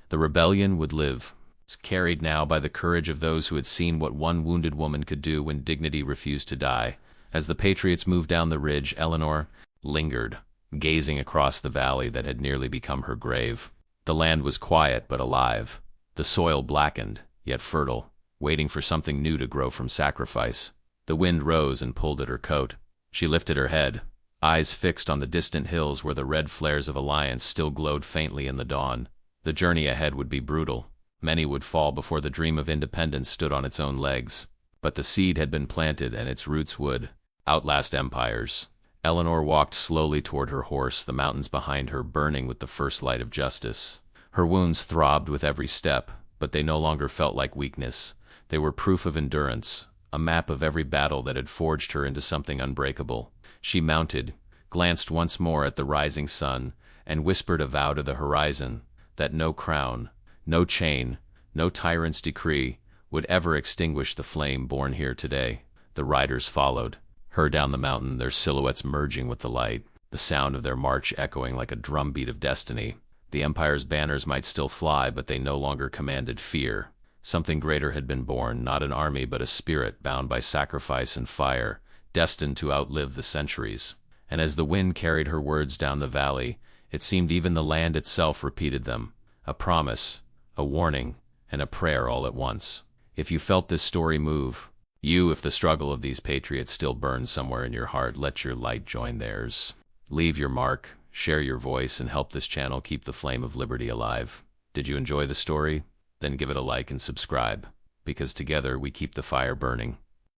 The rebellion would live, carried now by the courage of those who had seen what one wounded woman could do when dignity refused to die. As the Patriots moved down the ridge, Eleanor lingered, gazing across the valley that had nearly become her grave. The land was quiet but alive, the soil blackened, yet fertile, waiting for something new to grow from sacrifice. The wind rose and pulled at her coat. She lifted her head, eyes fixed on the distant hills where the red flares of Alliance still glowed faintly in the dawn. The journey ahead would be brutal. Many would fall before the dream of independence stood on its own legs. But the seed had been planted, and its roots would outlast empires. Eleanor walked slowly toward her horse, the mountains behind her burning with the first light of justice. Her wounds throbbed with every step, but they no longer felt like weakness. They were proof of endurance, a map of every battle that had forged her into something unbreakable. She mounted, glanced once more at the rising sun, and whispered a vow to the horizon that no crown, no chain, no tyrant's decree would ever extinguish the flame born here today. The riders followed, her down the mountain, their silhouettes merging with the light, the sound of their march echoing like a drumbeat of destiny. The Empire's banners might still fly, but they no longer commanded fear. Something greater had been born, not an army but a spirit bound by sacrifice and fire, destined to outlive the centuries. And as the wind carried her words down the valley, it seemed even the land itself repeated them, a promise, a warning, and a prayer all at once. If you felt this story move, if the struggle of these patriots still burns somewhere in your heart, let your light join theirs. Leave your mark, share your voice, and help this channel keep the flame of liberty alive. Did you enjoy the story? Then give it a like and subscribe, because together we keep the fire burning.